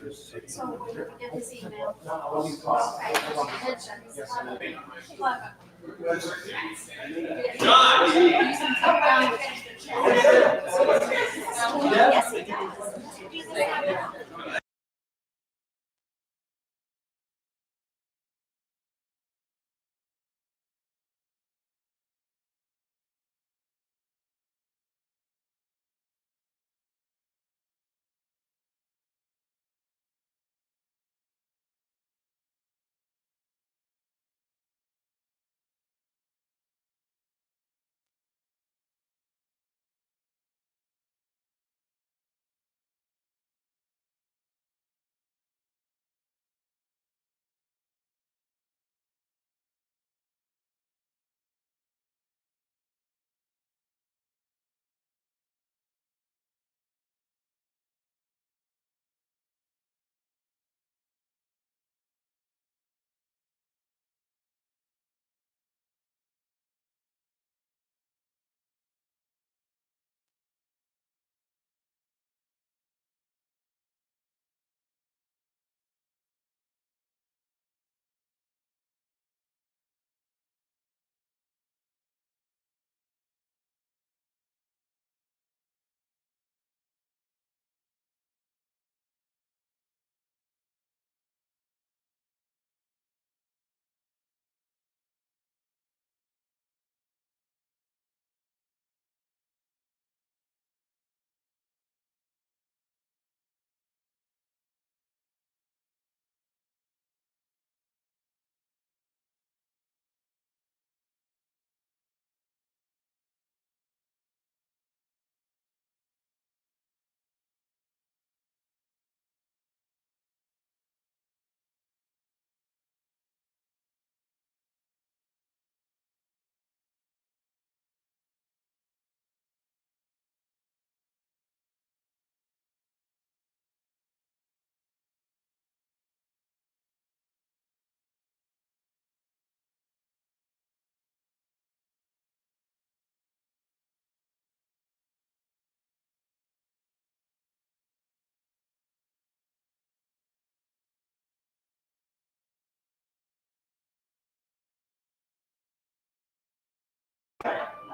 So when you get this email, okay, mentions. John! You can come down and finish the chat. Yes, he does.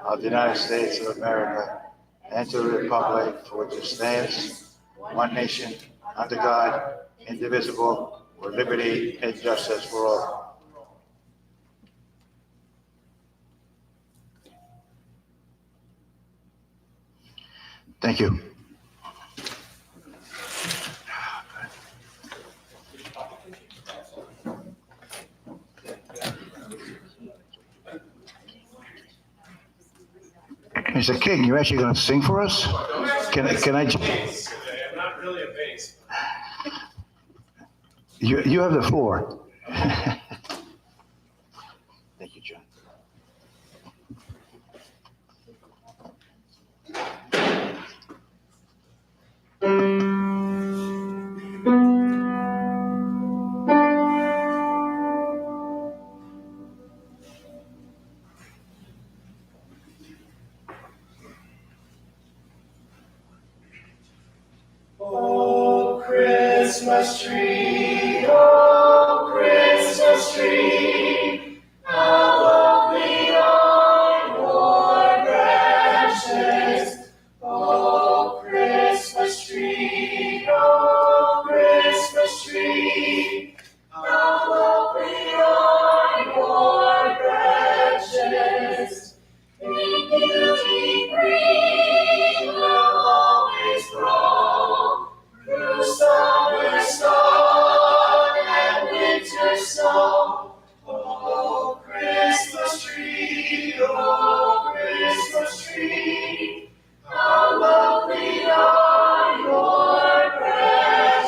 Of the United States of America and to the republic for which it stands, one nation, under God, indivisible, with liberty and justice for all. Thank you. Mr. King, you're actually going to sing for us? Can I? I'm not really a bass. You have the floor. Thank you, John. Oh, Christmas tree, oh, Christmas tree, how lovely are your branches. Oh, Christmas tree, oh, Christmas tree, how lovely are your branches. In beauty green will always grow, through summer sun and winter snow. Oh, Christmas tree, oh, Christmas tree, how lovely are your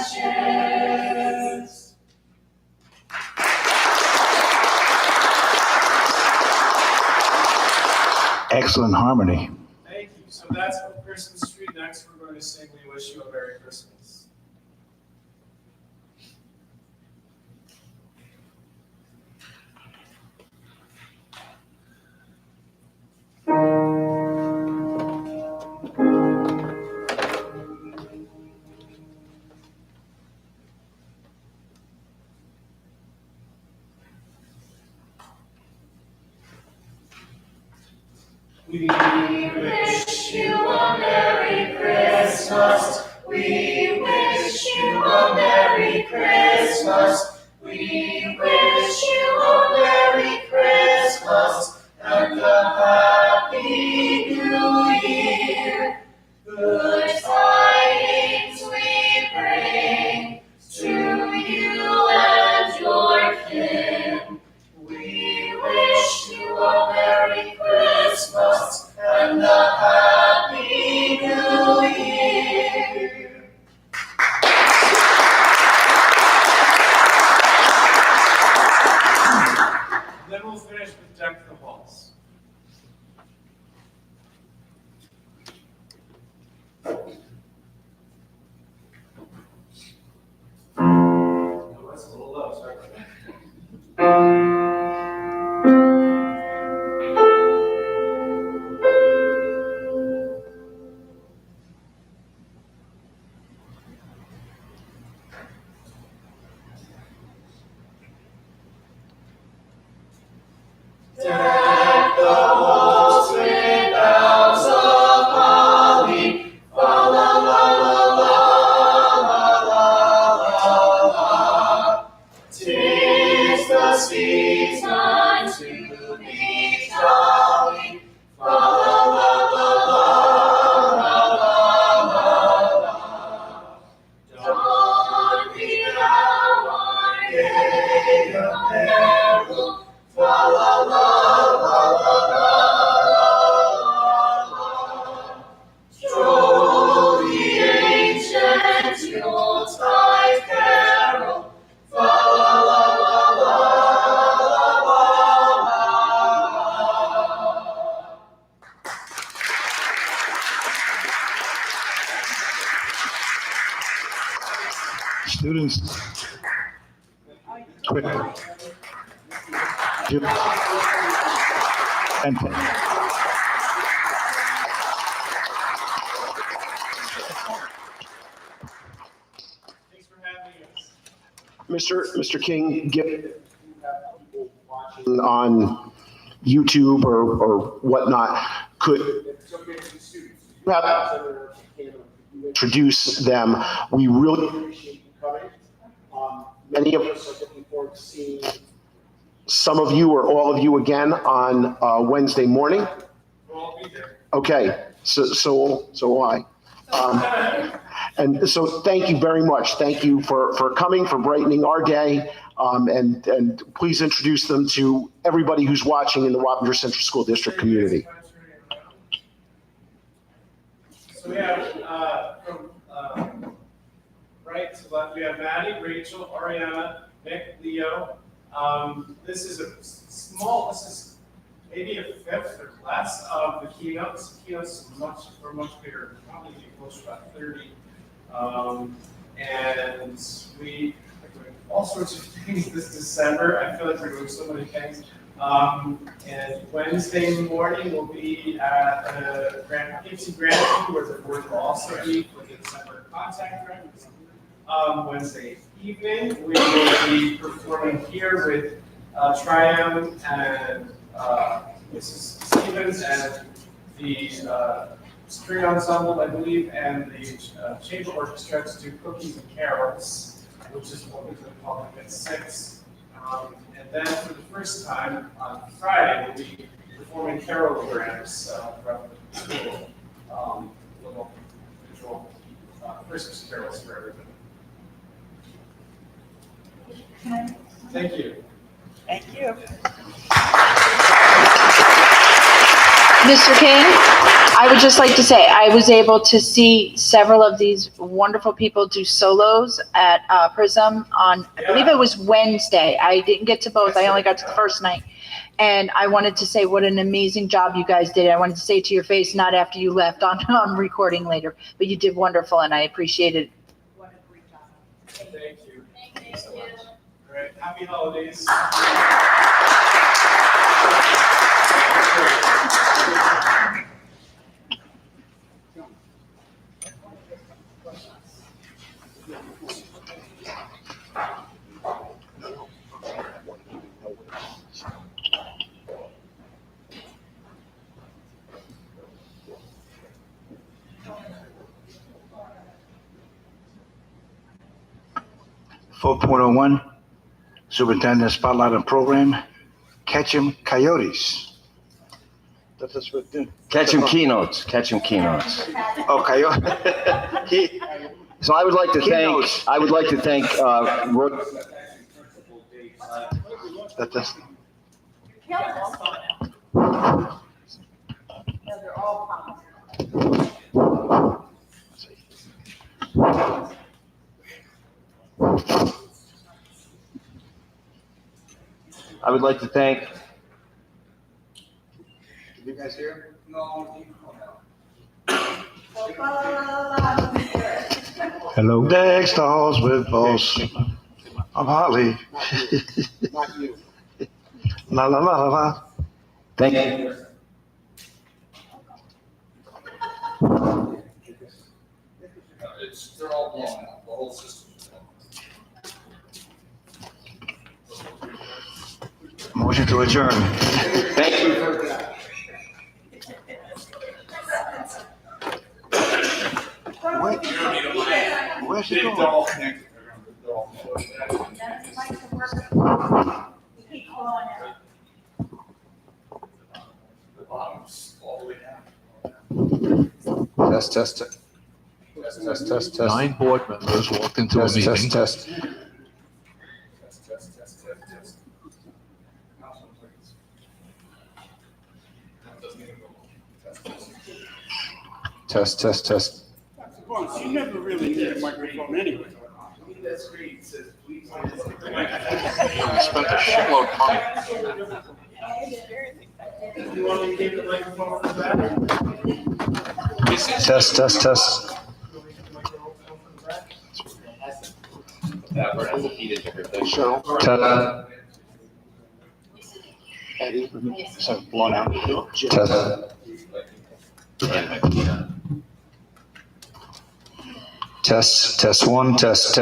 branches. Excellent harmony. Thank you. So that's from Christmas Tree. Next, we're going to sing We Wish You a Merry Christmas. We wish you a Merry Christmas. We wish you a Merry Christmas. We wish you a Merry Christmas and a Happy New Year. Good tidings we bring to you and your kin. We wish you a Merry Christmas and a Happy New Year. Then we'll finish with Deck the Halls. Oh, that's a little low, sorry about that. Deck the halls with boughs of holly, fa la la la la la la la. 'Tis the season to be jolly, fa la la la la la la. Don we now our gay apparel, fa la la la la la. Stroll the ancient Yuletide carol, fa la la la la la. Students, quickly. Dip and put. Thanks for having us. Mr. King, given that you have people watching on YouTube or whatnot, could you have introduce them? We really appreciate you coming. Many of us are looking forward to seeing some of you or all of you again on Wednesday morning. We'll all be there. Okay, so will I. And so thank you very much. Thank you for coming, for brightening our day. And please introduce them to everybody who's watching in the Wappinger Central School District community. So we have, from right to left, we have Maddie, Rachel, Ariana, Nick, Leo. This is this is maybe a fifth or less of the keynotes. Keynotes were much bigger, probably close to about 30. And we are doing all sorts of things this December. I feel like we're doing so many things. And Wednesday morning will be at the Poughkeepsie Gratitude, where the board will also be for the December contact records. Wednesday evening, we will be performing here with Triumph and Mrs. Stevens and the string ensemble, I believe, and the chamber orchestra to do Cookies and Carols, which is open to the public at 6. And then for the first time on Friday, we'll be performing carolograms from the school, little visual Christmas carols for everybody. Thank you. Thank you. Mr. King, I would just like to say, I was able to see several of these wonderful people do solos at Prism on, I believe it was Wednesday. I didn't get to both. I only got to the first night. And I wanted to say what an amazing job you guys did. I wanted to say it to your face, not after you left on recording later, but you did wonderful and I appreciate it. Thank you. Thank you so much. All right, happy holidays. 4.01, Superintendent Spotlight on Program, Catch 'em Coyotes. That's what it Catch 'em keynotes, catch 'em keynotes. Oh, coyote. So I would like to Keynotes. thank, That's, I would like to thank, Did you guys hear? Hello? Next dolls with balls. I'm Harley. Not you. La la la la la. thank you. They're all blown out, the whole system. Motion to adjourn. Thank you. Wait, where's he They're going? all connected. They're all connected. That is like the work. You keep calling it. The bottom's all the way down. Test, test, test. 9 board members walked into a Test, meeting. test. Test, test. Councilman, please. That doesn't even go. Test. You never really need a microphone anyway. That screen says, please. We spent a shitload of money. You want me to give the microphone from the back? Test, test. Test. Eddie, so blown out. Test 1, test.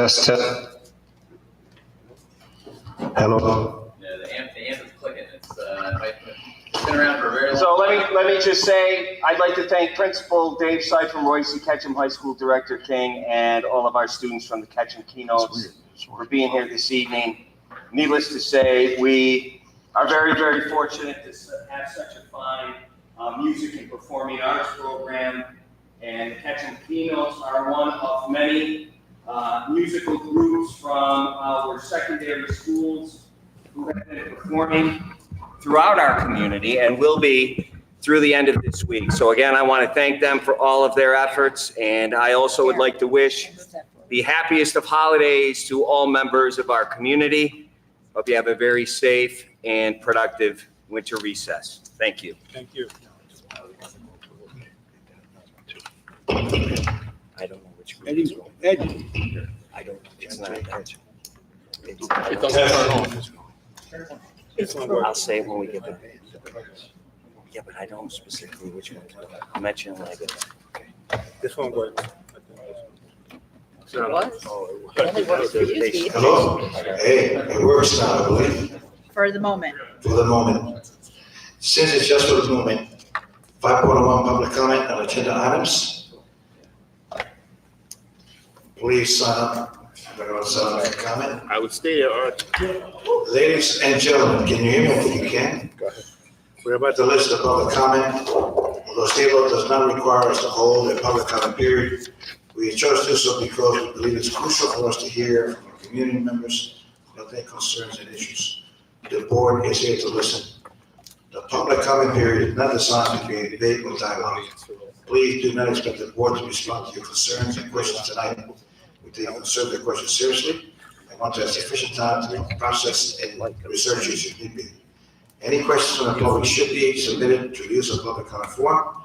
Hello? Yeah, the amp is clicking. It's been around for a very long So time. let me just say, I'd like to thank Principal Dave Seif from Royce Ketchum High School, Director King, and all of our students from the Ketchum Keynotes for being here this evening. Needless to say, we are very, very fortunate to have such a fine music and performing arts program. And the Ketchum Keynotes are one of many musical groups from our secondary schools who have been performing throughout our community and will be through the end of this week. So again, I want to thank them for all of their efforts, and I also would like to wish the happiest of holidays to all members of our community. Hope you have a very safe and productive winter recess. Thank you. Thank you. I don't know which group it's going. Eddie, I don't, it's not that. It doesn't turn on. this one works. I'll say it when we get there. Yeah, but I don't specifically which one. I'll mention it when I get there. This one works. It was. It only works for you, Steve, Hello? Hey, it works now, I believe, for the moment. for the moment. Since it's just for the moment, 5.1 public comment on agenda items. Please sign up. If anyone sign up for comment. I would stay there, all right. Ladies and gentlemen, can you hear me? I think you can. We're about The list of public comment, although state law does not require us to hold a public comment period, we chose to do so because we believe it's crucial for us to hear from our community members about their concerns and issues. The board is here to listen. The public comment period is not designed to be a debate or dialogue. Please do not expect the board to respond to your concerns and questions tonight. We take concerns and questions seriously and want to have sufficient time to process and research issues if need be. Any questions from the public should be submitted to use of public comment form,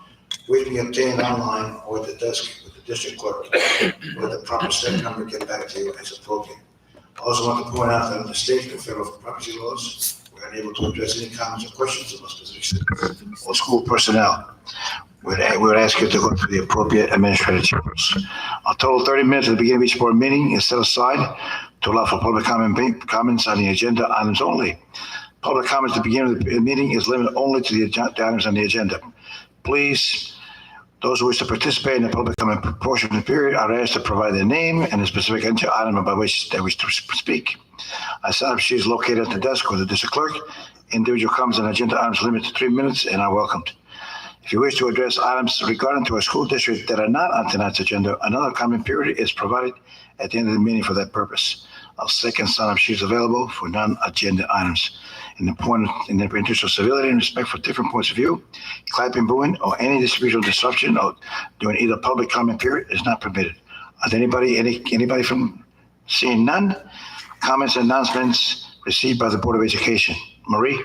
which can be obtained online or at the desk with the district clerk, where the proper set number get back to you as appropriate. I also want to point out that under state and federal property laws, we're unable to address any comments or questions about specific citizens or school personnel. We would ask you to go through the appropriate administrative channels. A total of 30 minutes at the beginning of each board meeting is set aside to allow for public comments on the agenda items only. Public comments at the beginning of the meeting is limited only to the items on the agenda. Please Those who wish to participate in the public comment portion of the period are asked to provide their name and a specific agenda item about which they wish to speak. A sign-up sheet is located at the desk or the district clerk. Individual comments on agenda items limited to 3 minutes and are welcomed. If you wish to address items regarding to a school district that are not on tonight's agenda, another comment period is provided at the end of the meeting for that purpose. A second sign-up sheet is available for non-agenda items. In the interest of civility and respect for different points of view, clapping, booing, or any distributional disruption during either public comment period is not permitted. Are there anybody from seeing none? Comments and announcements received by the Board of Education. Marie?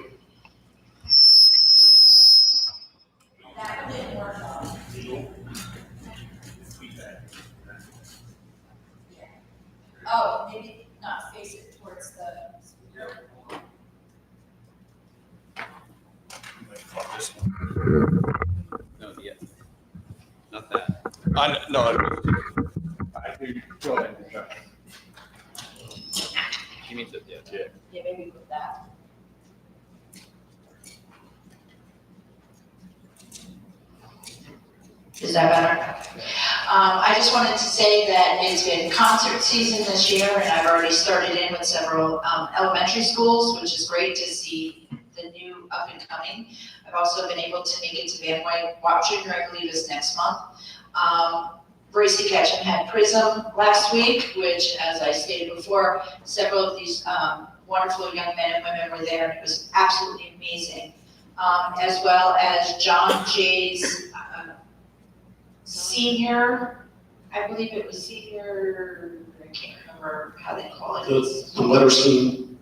Oh, maybe not face it towards the. No, yeah. Not that. No, I think, go ahead. he means it, yeah. Yeah, maybe put that. Is that better? I just wanted to say that it's been concert season this year, and I've already started in with several elementary schools, which is great to see the new up and coming. I've also been able to make it to Van Wyck Junior, I believe is next month. Bracy Ketchum had Prism last week, which, as I stated before, several of these wonderful young men and women were there, and it was absolutely amazing. As well as John Jay's senior, I believe it was senior, I can't remember how they call it. The letter scheme,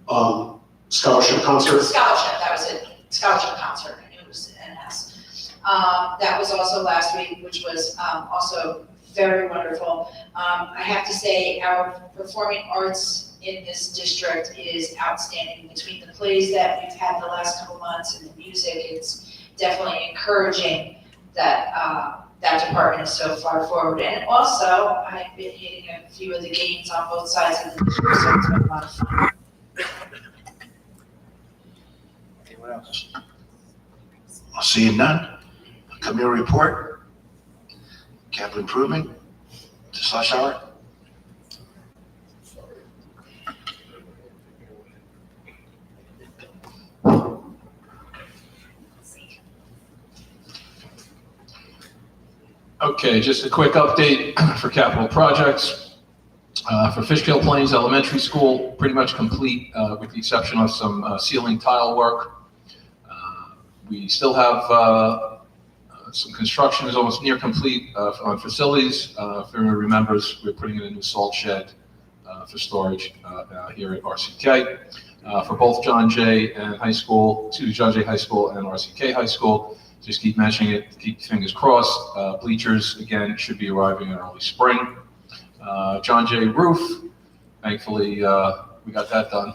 scholarship concert. Scholarship, that was it, scholarship concert, I knew it was an S. That was also last week, which was also very wonderful. I have to say, our performing arts in this district is outstanding. Between the plays that we've had the last couple months and the music, it's definitely encouraging that that department is so far forward. And also, I've been hitting a few of the games on both sides of the district, so it's been a lot of fun. Anyone else? Seeing none. Community report. Capital improvement. Mr. Slushauer. Okay, just a quick update for capital projects. For Fishkill Plains Elementary School, pretty much complete with the exception of some ceiling tile work. We still have some construction is almost near complete on facilities. If anyone remembers, we're putting in a new salt shed for storage here at RCK. For both John Jay and High School, John Jay High School and RCK High School, just keep mentioning it, keep fingers crossed. Bleachers, again, should be arriving in early spring. John Jay roof, thankfully, we got that done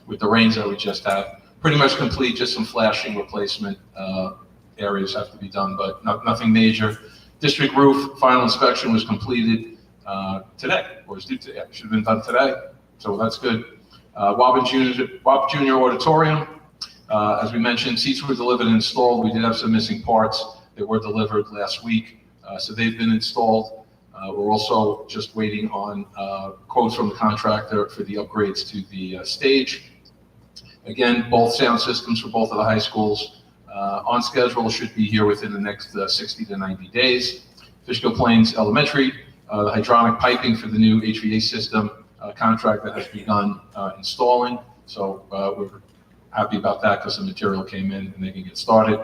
with the rains that we just had. Pretty much complete, just some flashing replacement areas have to be done, but nothing major. District roof, final inspection was completed today, or is due today. It should have been done today, so that's good. WAP Junior Auditorium, as we mentioned, seats were delivered and installed. We did have some missing parts that were delivered last week, so they've been installed. We're also just waiting on quotes from the contractor for the upgrades to the stage. Again, both sound systems for both of the high schools on schedule, should be here within the next 60 to 90 days. Fishkill Plains Elementary, the hydronic piping for the new HVAC system contract that has begun installing. So we're happy about that because the material came in and they can get started.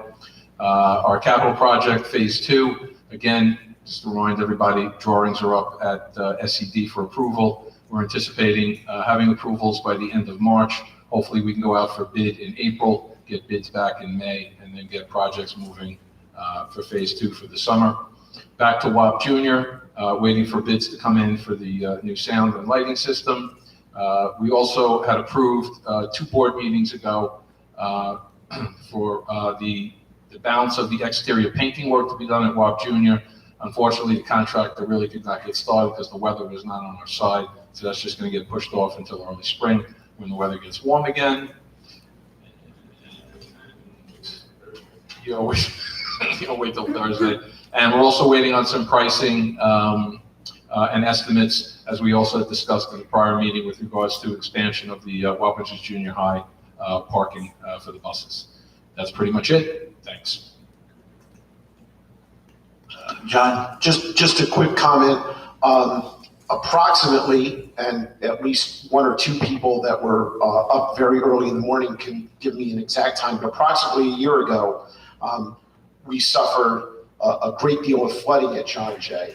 Our capital project phase 2, again, just to remind everybody, drawings are up at SCD for approval. We're anticipating having approvals by the end of March. Hopefully we can go out for bid in April, get bids back in May, and then get projects moving for phase 2 for the summer. Back to WAP Junior, waiting for bids to come in for the new sound and lighting system. We also had approved 2 board meetings ago for the balance of the exterior painting work to be done at WAP Junior. Unfortunately, the contractor really did not get started because the weather was not on our side. So that's just going to get pushed off until early spring when the weather gets warm again. You always, you don't wait till Thursday. And we're also waiting on some pricing and estimates, as we also discussed in the prior meeting with regards to expansion of the Wapages Junior High parking for the buses. That's pretty much it. Thanks. John, just a quick comment. Approximately, and at least one or two people that were up very early in the morning can give me an exact time, but approximately a year ago, we suffered a great deal of flooding at John Jay.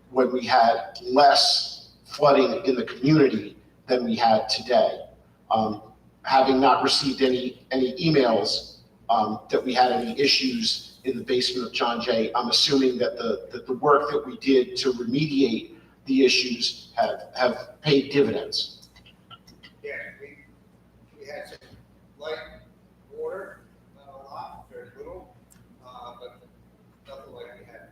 When we had less flooding in the community than we had today. Having not received any have that we had any issues in the basement of John Jay, I'm assuming that the work that we did to remediate the issues have paid dividends. Yeah, we had some light water, not a lot, very little, but nothing like we had.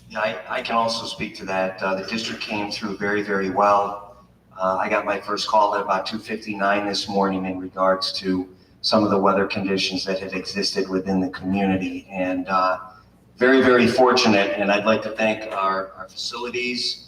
Yeah, I can also speak to that. The district came through very, very well. I got my first call at about 2:59 this morning in regards to some of the weather conditions that had existed within the community, and very, very fortunate. And I'd like to thank our facilities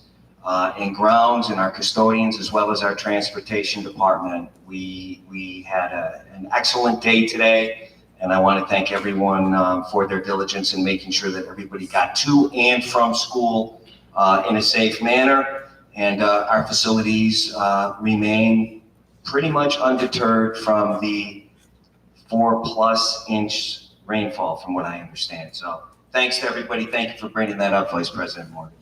and grounds and our custodians, as well as our transportation department. We had an excellent day today, and I want to thank everyone for their diligence in making sure that everybody got to and from school in a safe manner. And our facilities remain pretty much undeterred from the 4+ inch rainfall, from what I understand. So thanks to everybody. Thank you for bringing that up, Vice President Moore.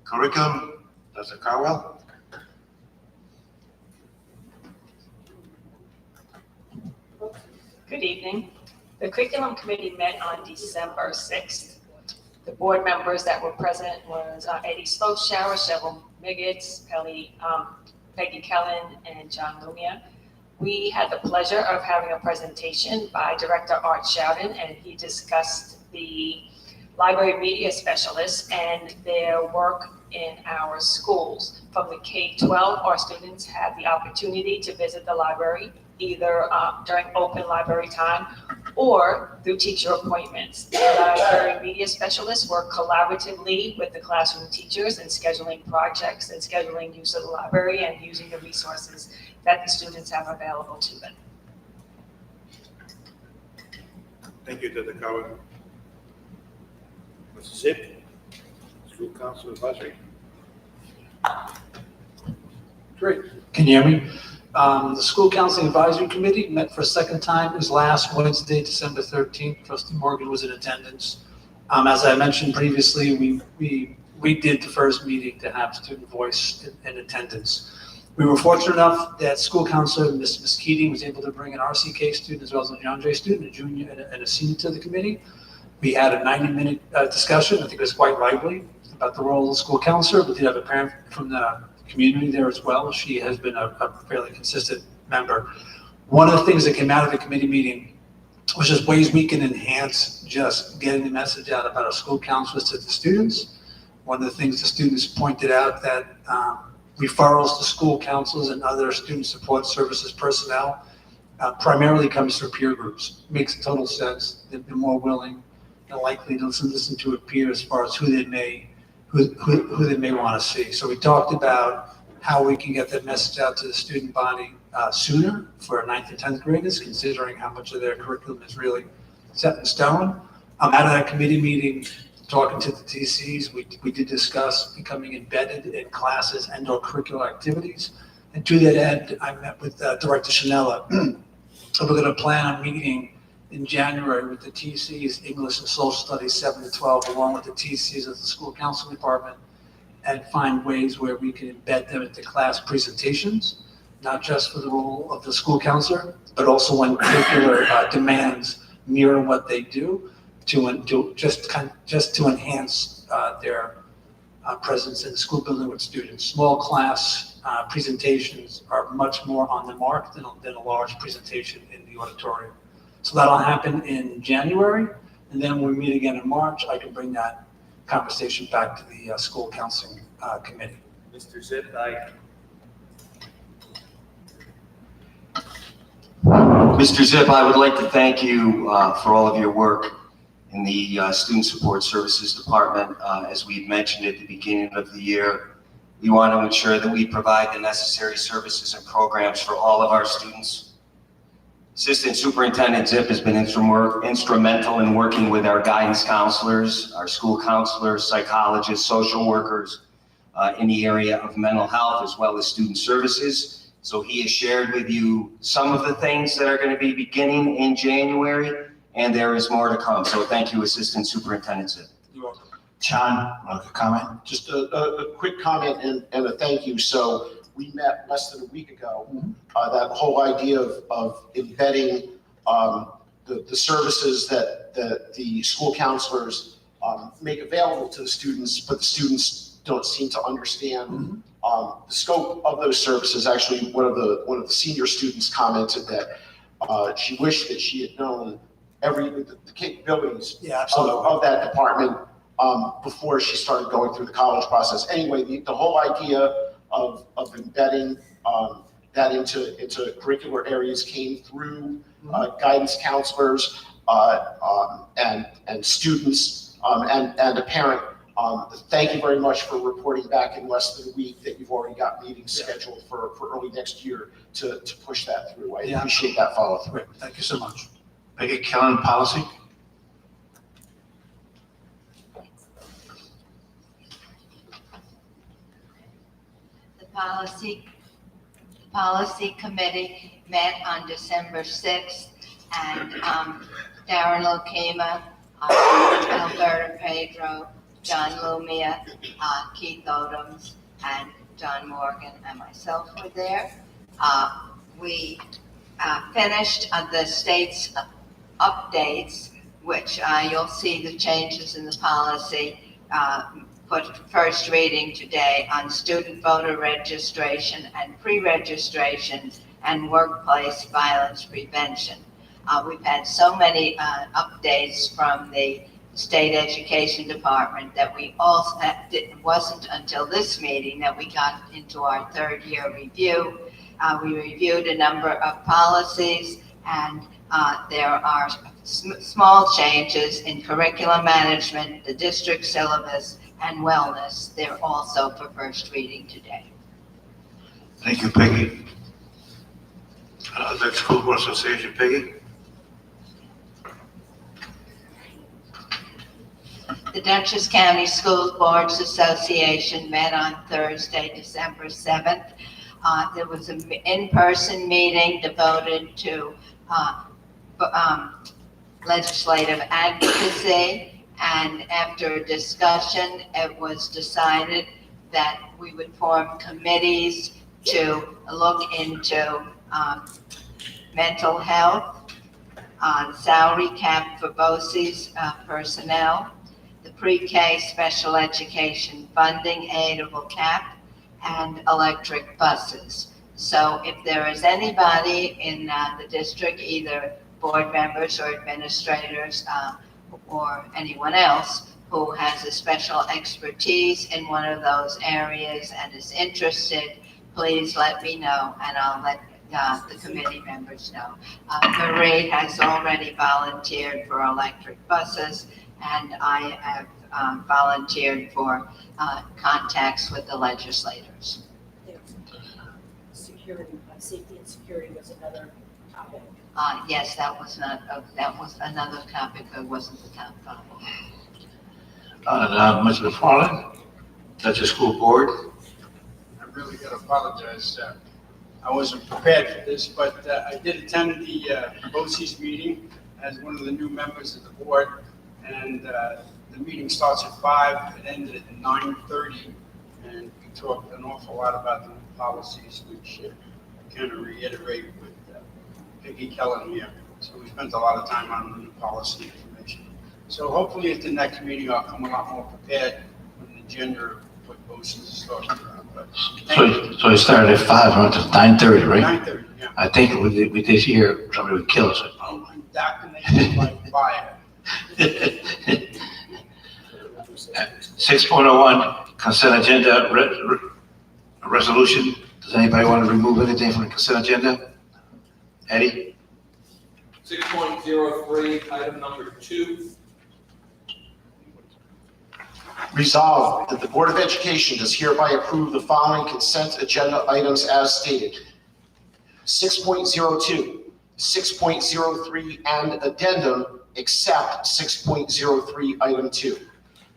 Curriculum, Dr. Carwell? Good evening. The Curriculum Committee met on December 6th. The board members that were present was Eddie Sloshower, Cheryl Miggets, Peggy Kellen, and John Lumia. We had the pleasure of having a presentation by Director Art Shouden, and he discussed the library media specialists and their work in our schools. From the K-12, our students had the opportunity to visit the library either during open library time or through teacher appointments. The library media specialists work collaboratively with the classroom teachers in scheduling projects and scheduling use of the library and using the resources that the students have available to them. Thank you, Dr. Carwell. Mr. Zip, School Council Advisory. Great. Can you hear me? The School Counseling Advisory Committee met for a second time. It was last Wednesday, December 13th. Trustee Morgan was in attendance. As I mentioned previously, we did the first meeting to have student voice in attendance. We were fortunate enough that school counselor, Ms. Keating, was able to bring an RCK student as well as a John Jay student, a junior and a senior to the committee. We had a 90-minute discussion. I think it was quite lively about the role of the school counselor. We did have a parent from the community there as well. She has been a fairly consistent member. One of the things that came out of the committee meeting was just ways we can enhance just getting the message out about our school counselors to the students. One of the things the students pointed out that referrals to school counselors and other student support services personnel primarily comes through peer groups. Makes total sense. They're more willing and likely to listen to a peer as far as who they may want to see. So we talked about how we can get that message out to the student body sooner for 9th and 10th graders, considering how much of their curriculum is really set in stone. Out of that committee meeting, talking to the TCs, we did discuss becoming embedded in classes and or curricular activities. And to that end, I met with Director Chanella. So we're going to plan a meeting in January with the TCs, English and Social Studies 7 to 12, along with the TCs of the school counseling department, and find ways where we can embed them into class presentations, not just for the role of the school counselor, but also when curricular demands mirror what they do, just to enhance their presence in the school building with students. Small class presentations are much more on the mark than a large presentation in the auditorium. So that'll happen in January, and then when we meet again in March, I can bring that conversation back to the school counseling committee. Mr. Zip, Mr. Zip, I would like to thank you for all of your work in the Student Support Services Department. As we've mentioned at the beginning of the year, we want to ensure that we provide the necessary services and programs for all of our students. Assistant Superintendent Zip has been instrumental in working with our guidance counselors, our school counselors, psychologists, social workers in the area of mental health as well as student services. So he has shared with you some of the things that are going to be beginning in January, and there is more to come. So thank you, Assistant Superintendent Zip. You're welcome. John, a comment? Just a quick comment and a thank you. So we met less than a week ago. That whole idea of embedding the services that the school counselors make available to the students, but the students don't seem to understand the scope of those services. Actually, one of the senior students commented that she wished that she had known the capabilities of that department before she started going through the college process. Anyway, the whole idea of embedding that into curricular areas came through guidance counselors and students and a parent. Thank you very much for reporting back in less than a week that you've already got meetings scheduled for early next year to push that through. I appreciate that follow through. Thank you so much. Peggy Kellen, policy. The policy committee met on December 6th, and Darren Lokema, Alberta Pedro, John Lumia, Keith Odoms, and John Morgan and myself were there. We finished the state's updates, which you'll see the changes in the policy put first reading today on student voter registration and pre-registration and workplace violence prevention. We've had so many updates from the State Education Department that we also, it wasn't until this meeting that we got into our third year review. We reviewed a number of policies, and there are small changes in curriculum management, the district syllabus, and wellness. They're also for first reading today. Thank you, Peggy. The School Board Association, Peggy. The Dutchess County School Boards Association met on Thursday, December 7th. There was an in-person meeting devoted to legislative advocacy, and after discussion, it was decided that we would form committees to look into mental health, salary cap for BOCES personnel, the pre-K special education funding aidable cap, and electric buses. So if there is anybody in the district, either board members or administrators or anyone else who has a special expertise in one of those areas and is interested, please let me know, and I'll let the committee members know. Marie has already volunteered for electric buses, and I have volunteered for contacts with the legislators. Security, safety and security was another topic. Yes, that was another topic that wasn't the top topic. Mr. McFarland, Dutchess School Board. I really got to apologize. I wasn't prepared for this, but I did attend the BOCES meeting as one of the new members of the board, and the meeting starts at 5, it ended at 9:30, and we talked an awful lot about the new policies, which I kind of reiterate with Peggy Kellen here. So we spent a lot of time on the new policy information. So hopefully at the next meeting, I'll come a lot more prepared on the agenda of what BOCES is talking about. But So it started at 5 and went to 9:30, right? 9:30, yeah. I think with this year, somebody would kill us. Oh, indoctrinated by fire. 6.01, consent agenda resolution. Does anybody want to remove anything from the consent agenda? Eddie? 6.03, item number 2, Resolved that the Board of Education does hereby approve the following consent agenda items as stated. 6.02, 6.03, and addendum except 6.03 item 2.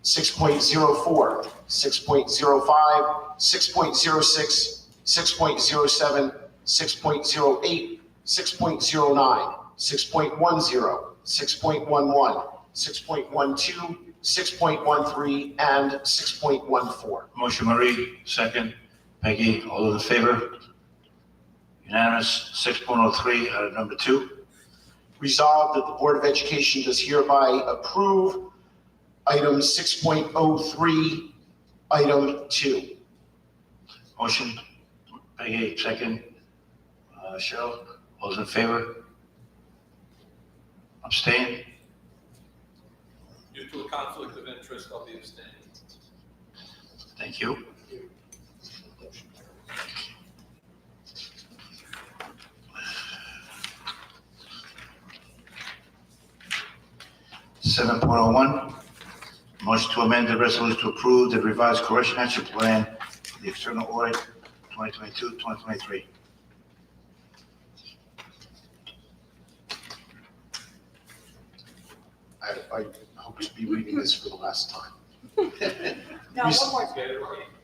6.04, 6.05, 6.06, 6.07, 6.08, 6.09, 6.10, 6.11, 6.12, 6.13, and 6.14. Motion Marie, second. Peggy, all those in favor? Unanimous. 6.03, item number 2. Resolved that the Board of Education does hereby approve item 6.03, item 2. Motion, Peggy, second. Cheryl, all those in favor? Abstain? Due to a conflict of interest, I'll be abstaining. Thank you. Seven point oh one, motion to amend the resolution to approve the revised correction action plan for the external audit 2022-2023. I hope to be reading this for the last time. No, one more time.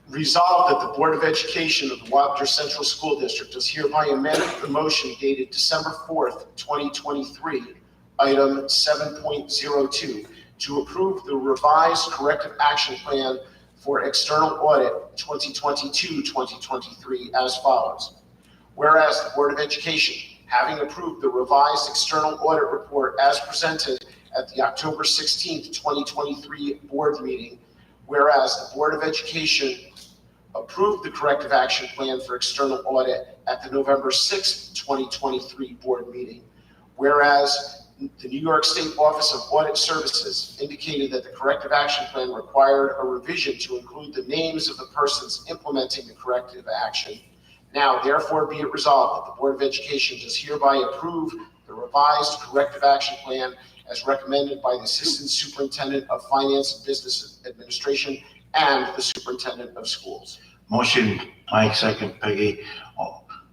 Resolved that the Board of Education of the Wappinger Central School District does hereby amend the motion dated December 4th, 2023, item 7.02, to approve the revised corrective action plan for external audit 2022-2023 as follows. Whereas the Board of Education, having approved the revised external audit report as presented at the October 16th, 2023 board meeting, whereas the Board of Education approved the corrective action plan for external audit at the November 6th, 2023 board meeting, whereas the New York State Office of Audit Services indicated that the corrective action plan required a revision to include the names of the persons implementing the corrective action. Now, therefore, be it resolved that the Board of Education does hereby approve the revised corrective action plan as recommended by the Assistant Superintendent of Finance and Business Administration and the Superintendent of Schools. Motion, Mike, second. Peggy.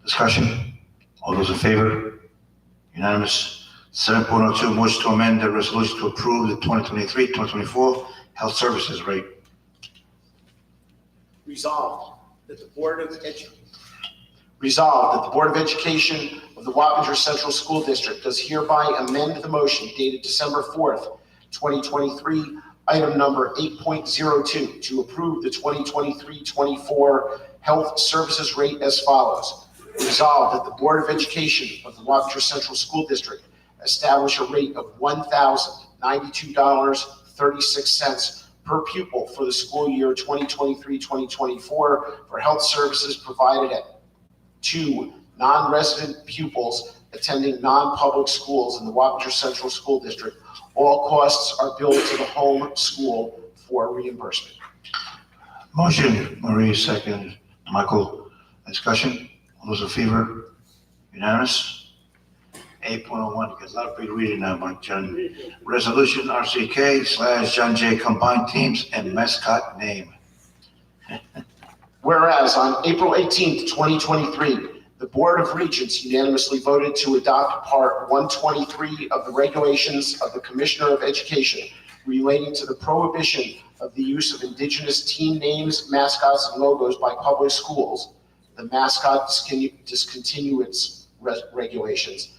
Discussion? All those in favor? Unanimous. 7.02, motion to amend the resolution to approve the 2023-2024 health services rate. Resolved that the Board of Education of the Wappinger Central School District does hereby amend the motion dated December 4th, 2023, item number 8.02, to approve the 2023-24 health services rate as follows. Resolved that the Board of Education of the Wappinger Central School District establish a rate of $1,092.36 per pupil for the school year 2023-2024 for health services provided at 2 non-resident pupils attending non-public schools in the Wappinger Central School District. All costs are billed to the home school for reimbursement. Motion, Marie, second. Michael, discussion? All those in favor? Unanimous. 8.01, because a lot of people reading now, Mike John. Resolution RCK/John Jay Combined Teams and Mascot Name. Whereas on April 18th, 2023, the Board of Regents unanimously voted to adopt Part 123 of the regulations of the Commissioner of Education relating to the prohibition of the use of Indigenous team names, mascots, and logos by public schools, the mascot discontinuance regulations.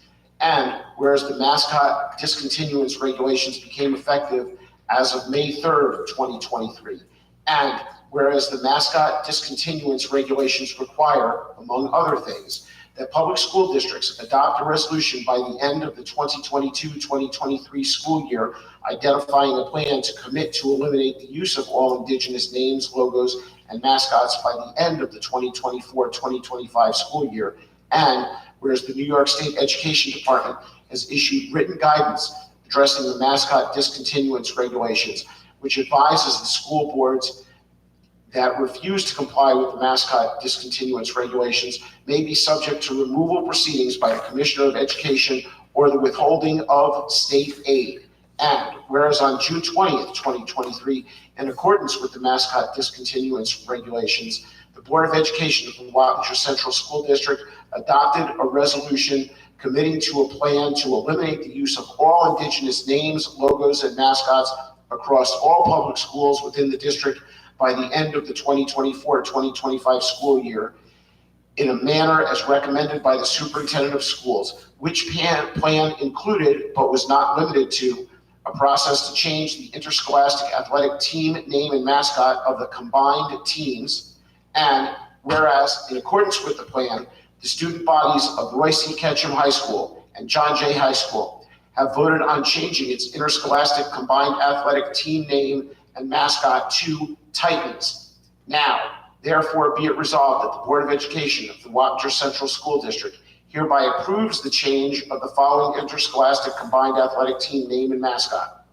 And whereas the mascot discontinuance regulations became effective as of May 3rd, 2023, and whereas the mascot discontinuance regulations require, among other things, that public school districts adopt a resolution by the end of the 2022-2023 school year identifying a plan to commit to eliminate the use of all Indigenous names, logos, and mascots by the end of the 2024-2025 school year. And whereas the New York State Education Department has issued written guidance addressing the mascot discontinuance regulations, which advises the school boards that refuse to comply with the mascot discontinuance regulations may be subject to removal proceedings by the Commissioner of Education or the withholding of state aid. And whereas on June 20th, 2023, in accordance with the mascot discontinuance regulations, the Board of Education of the Wappinger Central School District adopted a resolution committing to a plan to eliminate the use of all indigenous names, logos, and mascots across all public schools within the district by the end of the 2024-2025 school year in a manner as recommended by the superintendent of schools, which plan included, but was not limited to, a process to change the interscholastic athletic team name and mascot of the combined teams. And whereas, in accordance with the plan, the student bodies of Roy C. Ketchum High School and John Jay High School have voted on changing its interscholastic combined athletic team name and mascot to Titans. Now, therefore, be it resolved that the Board of Education of the Wappinger Central School District hereby approves the change of the following interscholastic combined athletic team name and mascot.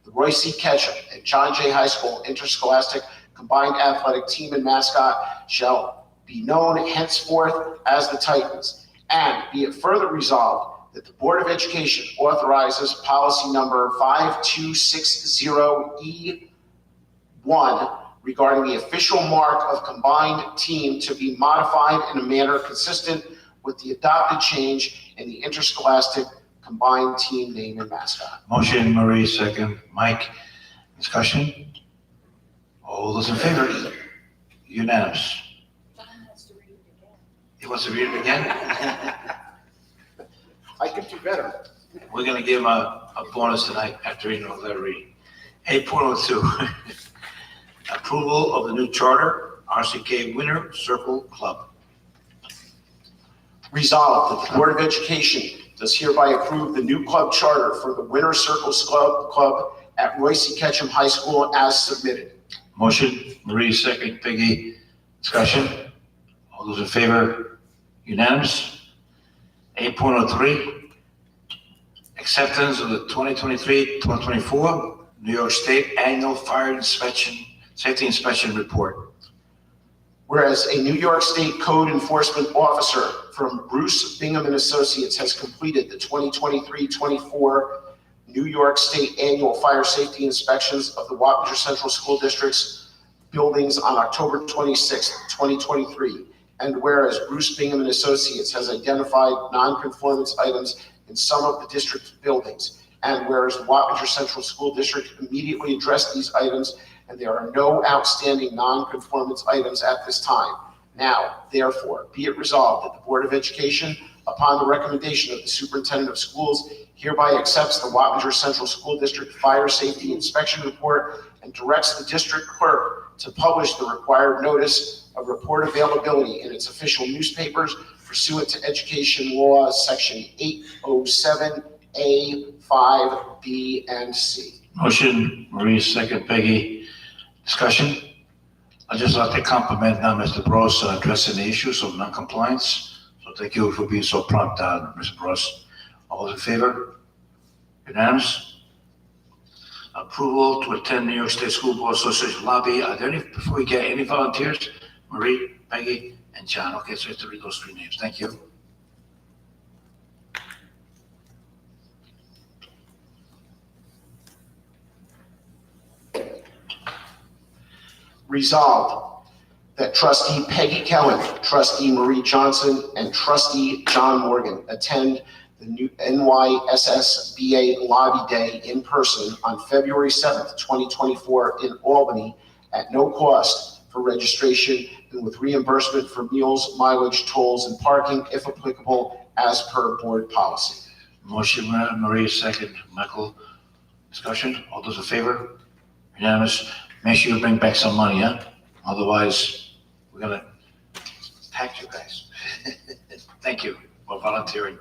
The Roy C. Ketchum and John Jay High School interscholastic combined athletic team and mascot shall be known henceforth as the Titans. And be it further resolved that the Board of Education authorizes policy number 5260E1 regarding the official mark of combined team to be modified in a manner consistent with the adopted change in the interscholastic combined team name and mascot. Motion, Marie, second. Mike, discussion? All those in favor? Unanimous. John has to read it again. He wants to read it again? I could do better. We're gonna give him a bonus tonight after reading the letter reading. 8.02, approval of the new charter, RCK Winter Circle Club. Resolved that the Board of Education does hereby approve the new club charter for the Winter Circles Club at Roy C. Ketchum High School as submitted. Motion, Marie, second. Peggy, discussion? All those in favor? Unanimous. 8.03, acceptance of the 2023-2024 New York State Annual Fire Safety Inspection Report. Whereas a New York State Code Enforcement Officer from Bruce Bingham and Associates has completed the 2023-24 New York State Annual Fire Safety Inspections of the Wappinger Central School District's buildings on October 26, 2023. And whereas Bruce Bingham and Associates has identified non-conformance items in some of the district's buildings. And whereas the Wappinger Central School District immediately addressed these items and there are no outstanding non-conformance items at this time. Now, therefore, be it resolved that the Board of Education, upon the recommendation of the Superintendent of Schools, hereby accepts the Wappinger Central School District Fire Safety Inspection Report and directs the district clerk to publish the required notice of report availability in its official newspapers pursuant to Education Law, Section 807A, 5, B, and C. Motion, Marie, second. Peggy, discussion? I'd just like to compliment now Mr. Bros on addressing the issues of non-compliance. So thank you for being so prompt, Mr. Bros. All those in favor? Unanimous? Approval to attend New York State School Board Association lobby. Are there any, before we get any volunteers? Marie, Peggy, and John. Okay, so I have to read those three names. Thank you. Resolved that trustee Peggy Kellen, trustee Marie Johnson, and trustee John Morgan attend the new NYSSBA Lobby Day in person on February 7th, 2024 in Albany at no cost for registration and with reimbursement for meals, mileage, tolls, and parking if applicable as per board policy. Motion, Marie, second. Michael, discussion? All those in favor? Unanimous. Make sure you bring back some money, huh? Otherwise, we're gonna tax you guys. Thank you for volunteering.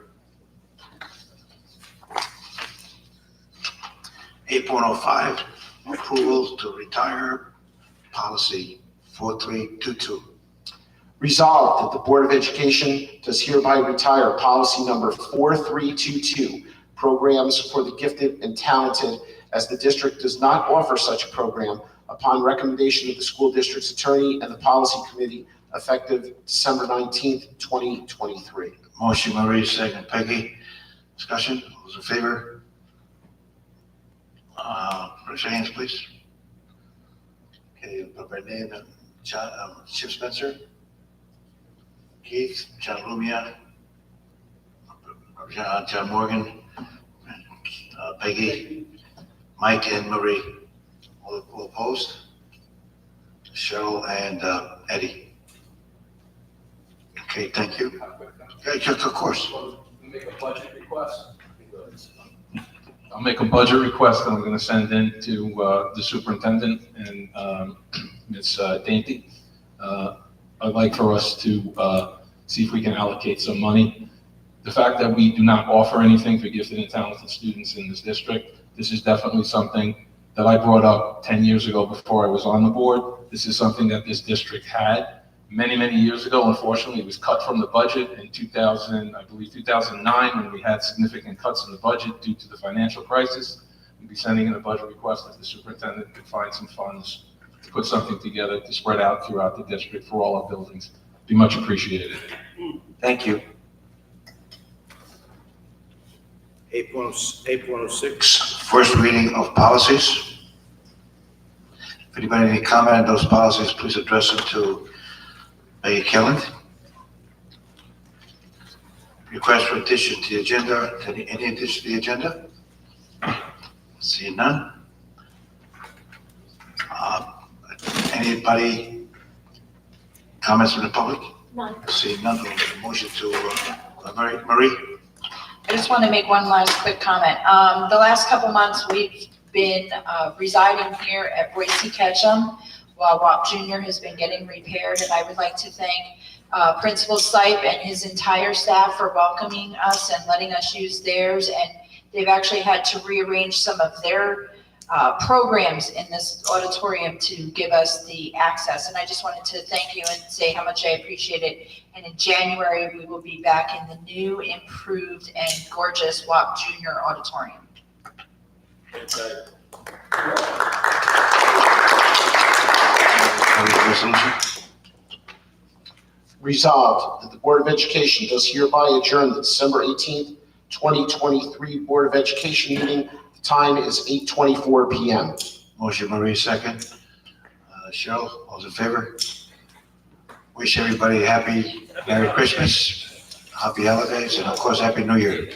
8.05, approval to retire policy 4322. Resolved that the Board of Education does hereby retire policy number 4322, programs for the gifted and talented, as the district does not offer such a program upon recommendation of the school district's attorney and the policy committee effective December 19th, 2023. Motion, Marie, second. Peggy, discussion? All those in favor? Raise your hands, please. Okay, put my name, John, Chip Spencer, Keith, John Lumia, John Morgan, Peggy, Mike and Marie. All opposed? Cheryl and Eddie. Okay, thank you. Yeah, of course. Make a budget request. I'll make a budget request that I'm going to send in to the superintendent and Ms. Dainty. I'd like for us to see if we can allocate some money. The fact that we do not offer anything for gifted and talented students in this district, this is definitely something that I brought up 10 years ago before I was on the board. This is something that this district had many, many years ago. Unfortunately, it was cut from the budget in 2000, I believe 2009, when we had significant cuts in the budget due to the financial crisis. We'd be sending in a budget request if the superintendent could find some funds to put something together to spread out throughout the district for all our buildings. Be much appreciated. Thank you. 8.06. First reading of policies. If anybody has any comment on those policies, please address them to Mayor Kelland. Request for addition to the agenda. Any addition to the agenda? Seeing none. Anybody comments from the public? None. Seeing none, we'll make a motion to, Marie? I just want to make one last quick comment. The last couple months, we've been residing here at Boise Ketchum while WAP Junior has been getting repaired, and I would like to thank Principal Sipe and his entire staff for welcoming us and letting us use theirs, and they've actually had to rearrange some of their programs in this auditorium to give us the access, and I just wanted to thank you and say how much I appreciate it. And in January, we will be back in the new, improved, and gorgeous WAP Junior Auditorium. Resolved that the Board of Education does hereby adjourn the December 18th, 2023 Board of Education meeting. The time is 8:24 p.m. Motion, Marie, second. Cheryl, all those in favor? Wish everybody a happy Merry Christmas, happy holidays, and of course, Happy New Year.